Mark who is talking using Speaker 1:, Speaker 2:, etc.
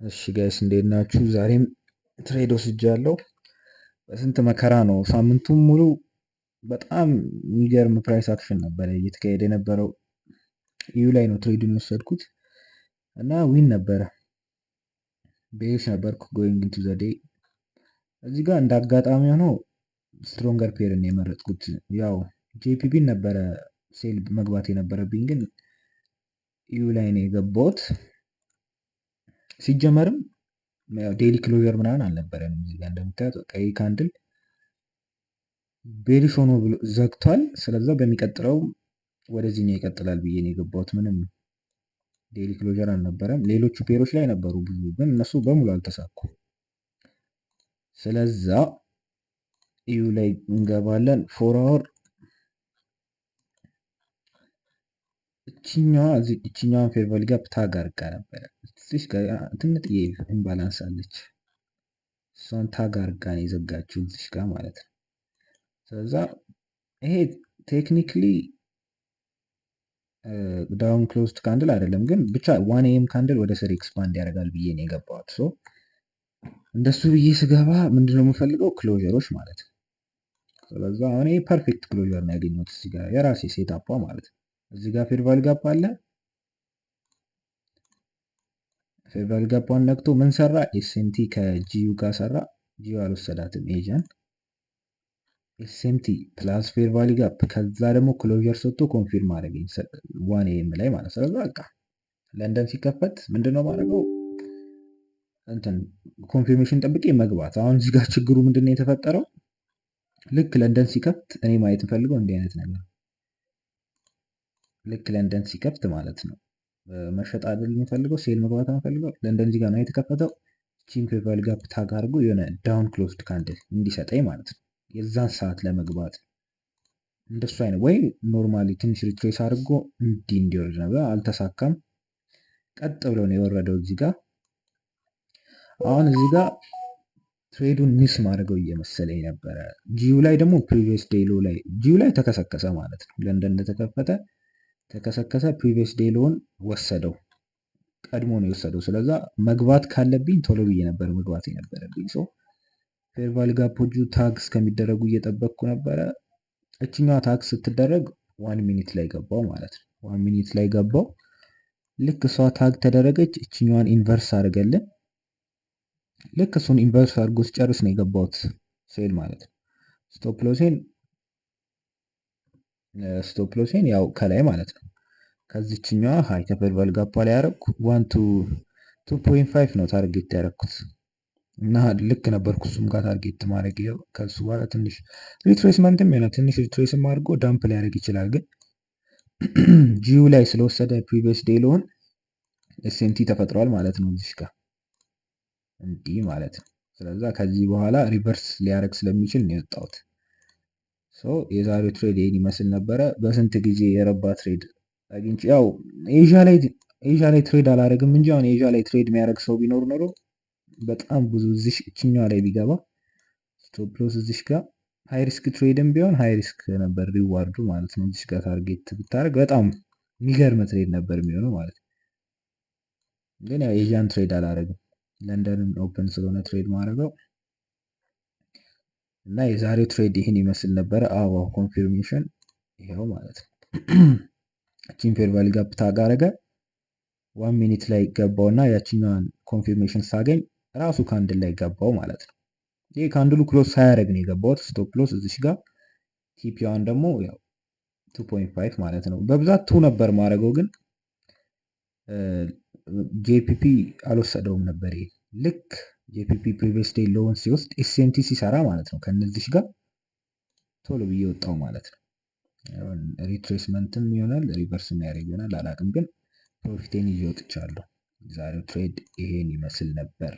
Speaker 1: እሺ ጋይስ እንዴት ናችሁ? ዛሬም ትሬድ ወስጃለሁ። በስንት መከራ ነው ሳምንቱን ሙሉ በጣም የሚገርም ፕራይስ አክሽን ነበረ እየተካሄደ የነበረው። ኢዩ ላይ ነው ትሬዱን የወሰድኩት እና ዊን ነበረ። ቤሽ ነበርኩ ጎይንግ ኢንቱ ዘ ዴይ። እዚህ ጋር እንደ አጋጣሚ ሆኖ ስትሮንገር ፔርን የመረጥኩት ያው ጄፒቢን ነበረ ሴል መግባት የነበረብኝ ግን ኢዩ ላይ ነው የገባሁት። ሲጀመርም ዴይሊ ክሎዘር ምናምን አልነበረንም። እዚህ ጋር እንደምታዩት ቀይ ካንድል ቤሪሽ ሆኖ ብሎ ዘግቷል። ስለዛ በሚቀጥለው ወደዚህኛው ይቀጥላል ብዬ ነው የገባሁት። ምንም ዴይሊ ክሎዘር አልነበረም። ሌሎቹ ፔሮች ላይ ነበሩ ብዙ፣ ግን እነሱ በሙሉ አልተሳኩ። ስለዛ ኢዩ ላይ እንገባለን። ፎር አወር እችኛዋን ፌር ቫልዩ ጋፕ ታግ አድርጋ ነበረ። ትንጥዬ ኢምባላንስ አለች። እሷን ታግ አድርጋ ነው የዘጋችው እዚሽ ጋር ማለት ነው። ስለዛ ይሄ ቴክኒክሊ ዳውን ክሎዝድ ካንድል አይደለም፣ ግን ብቻ ዋን ኤም ካንድል ወደ ስር ኤክስፓንድ ያደርጋል ብዬ ነው የገባሁት። ሶ እንደሱ ብዬ ስገባ ምንድነው የምፈልገው ክሎዘሮች ማለት ነው። ስለዛ አሁን ፐርፌክት ክሎዘር ነው ያገኘሁት እዚህ ጋር የራሴ ሴታፓ ማለት ነው። እዚህ ጋር ፌር ቫልዩ ጋፕ አለ። ፌር ቫልዩ ጋፑን ነክቶ ምን ሰራ? ኤስኤምቲ ከጂዩ ጋር ሰራ። ጂዩ አልወሰዳትም ኤጀን ኤስኤምቲ ፕላስ ፌር ቫልዩ ጋፕ ከዛ ደግሞ ክሎዥር ሰጥቶ ኮንፊርም አደረገኝ ዋን ኤም ላይ ማለት። ስለዛ በቃ ለንደን ሲከፈት ምንድነው ማድረገው እንትን ኮንፊርሜሽን ጠብቄ መግባት። አሁን እዚህ ጋር ችግሩ ምንድነው የተፈጠረው? ልክ ለንደን ሲከፍት እኔ ማየት እንፈልገው እንዲህ አይነት ነገር ልክ ለንደን ሲከፍት ማለት ነው መሸጥ አይደል የምፈልገው ሴል መግባት የምፈልገው። ለንደን እዚህ ጋር ነው የተከፈተው። ቺን ፌር ቫልዩ ጋፕ ታግ አድርጎ የሆነ ዳውን ክሎዝድ ካንድል እንዲሰጠኝ ማለት ነው የዛን ሰዓት ለመግባት እንደሱ አይነት ወይ ኖርማሊ ትንሽ ሪትሬስ አድርጎ እንዲወርድ ነበር። አልተሳካም። ቀጥ ብሎ ነው የወረደው እዚህ ጋር። አሁን እዚህ ጋር ትሬዱን ሚስ ማድረገው እየመሰለኝ ነበረ። ጂዩ ላይ ደግሞ ፕሪቪየስ ዴይ ሎ ላይ ጂዩ ላይ ተከሰከሰ ማለት ነው። ለንደን እንደተከፈተ ተከሰከሰ። ፕሪቪየስ ዴይ ሎውን ወሰደው፣ ቀድሞ ነው የወሰደው። ስለዛ መግባት ካለብኝ ቶሎ ብዬ ነበር መግባት የነበረብኝ። ሶ ፌር ቫልዩ ጋፖቹ ታግ እስከሚደረጉ እየጠበቅኩ ነበረ። እችኛዋ ታግ ስትደረግ 1 ሚኒት ላይ ገባው ማለት ነው። 1 ሚኒት ላይ ገባው። ልክ እሷ ታግ ተደረገች፣ እችኛዋን ኢንቨርስ አድርገልን። ልክ እሱን ኢንቨርስ አድርጎ ሲጨርስ ነው የገባሁት ሴል ማለት ነው። ስቶፕ ሎሴን ያው ከላይ ማለት ነው ከዚችኛዋ ሃይ ከፌር ቫልዩ ጋፕ ላይ ያደረኩ 2.5 ነው ታርጌት ያደረኩት እና ልክ ነበርኩ። እሱም ጋር ታርጌት ማድረግ ከሱ በኋላ ትንሽ ሪትሬስመንትም የሆነ ትንሽ ሪትሬስም አድርጎ ዳምፕ ሊያደርግ ይችላል። ግን ጂዩ ላይ ስለወሰደ ፕሪቪየስ ዴይ ሎውን ኤስኤምቲ ተፈጥሯል ማለት ነው እዚህ ጋር እንዲህ ማለት ነው። ስለዛ ከዚህ በኋላ ሪቨርስ ሊያደርግ ስለሚችል ነው የወጣሁት። የዛሬው ትሬድ ይሄን ይመስል ነበረ። በስንት ጊዜ የረባ ትሬድ አግኝቼ ያው ኤዥያ ላይ ትሬድ አላደርግም እንጂ አሁን ኤዥያ ላይ ትሬድ የሚያደርግ ሰው ቢኖር ኖሮ በጣም ብዙ እዚህ እችኛዋ ላይ ቢገባ ስቶፕ ሎስ እዚህ ጋር ሃይ ሪስክ ትሬድም ቢሆን ሃይ ሪስክ ነበር ሪዋርዱ ማለት ነው። እዚህ ጋር ታርጌት ብታደርግ በጣም የሚገርም ትሬድ ነበር የሚሆነው ማለት ነው። ግን ያው ኤዥያን ትሬድ አላደርግም፣ ለንደንን ኦፕን ስለሆነ ትሬድ ማድረገው እና የዛሬው ትሬድ ይህን ይመስል ነበረ። አዎ ኮንፊርሜሽን ይሄው ማለት ነው። እቺን ፌር ቫልዩ ጋፕ ታግ አደረገ። 1 ሚኒት ላይ ገባው እና ያቺኛዋን ኮንፊርሜሽን ሳገኝ ራሱ ካንድል ላይ ገባው ማለት ነው። ይሄ ካንድሉ ክሎዝ ሳያደርግ ነው የገባሁት። ስቶፕ ሎስ እዚሽ ጋር ቲፒዋን ደግሞ ያው 2.5 ማለት ነው። በብዛት 2 ነበር ማድረገው ግን ጄፒፒ አልወሰደውም ነበር። ይሄ ልክ ጄፒፒ ፕሪቪየስ ዴይ ሎውን ሲወስድ ኤስኤምቲ ሲሰራ ማለት ነው ከነዚህ ጋር ቶሎ ብዬ ወጣው ማለት ነው። ሪትሬስመንትም ይሆናል ሪቨርስ የሚያደርግ ይሆናል አላውቅም፣ ግን ፕሮፊቴን ይዤ ወጥቻለሁ። ዛሬው ትሬድ ይሄን ይመስል ነበር።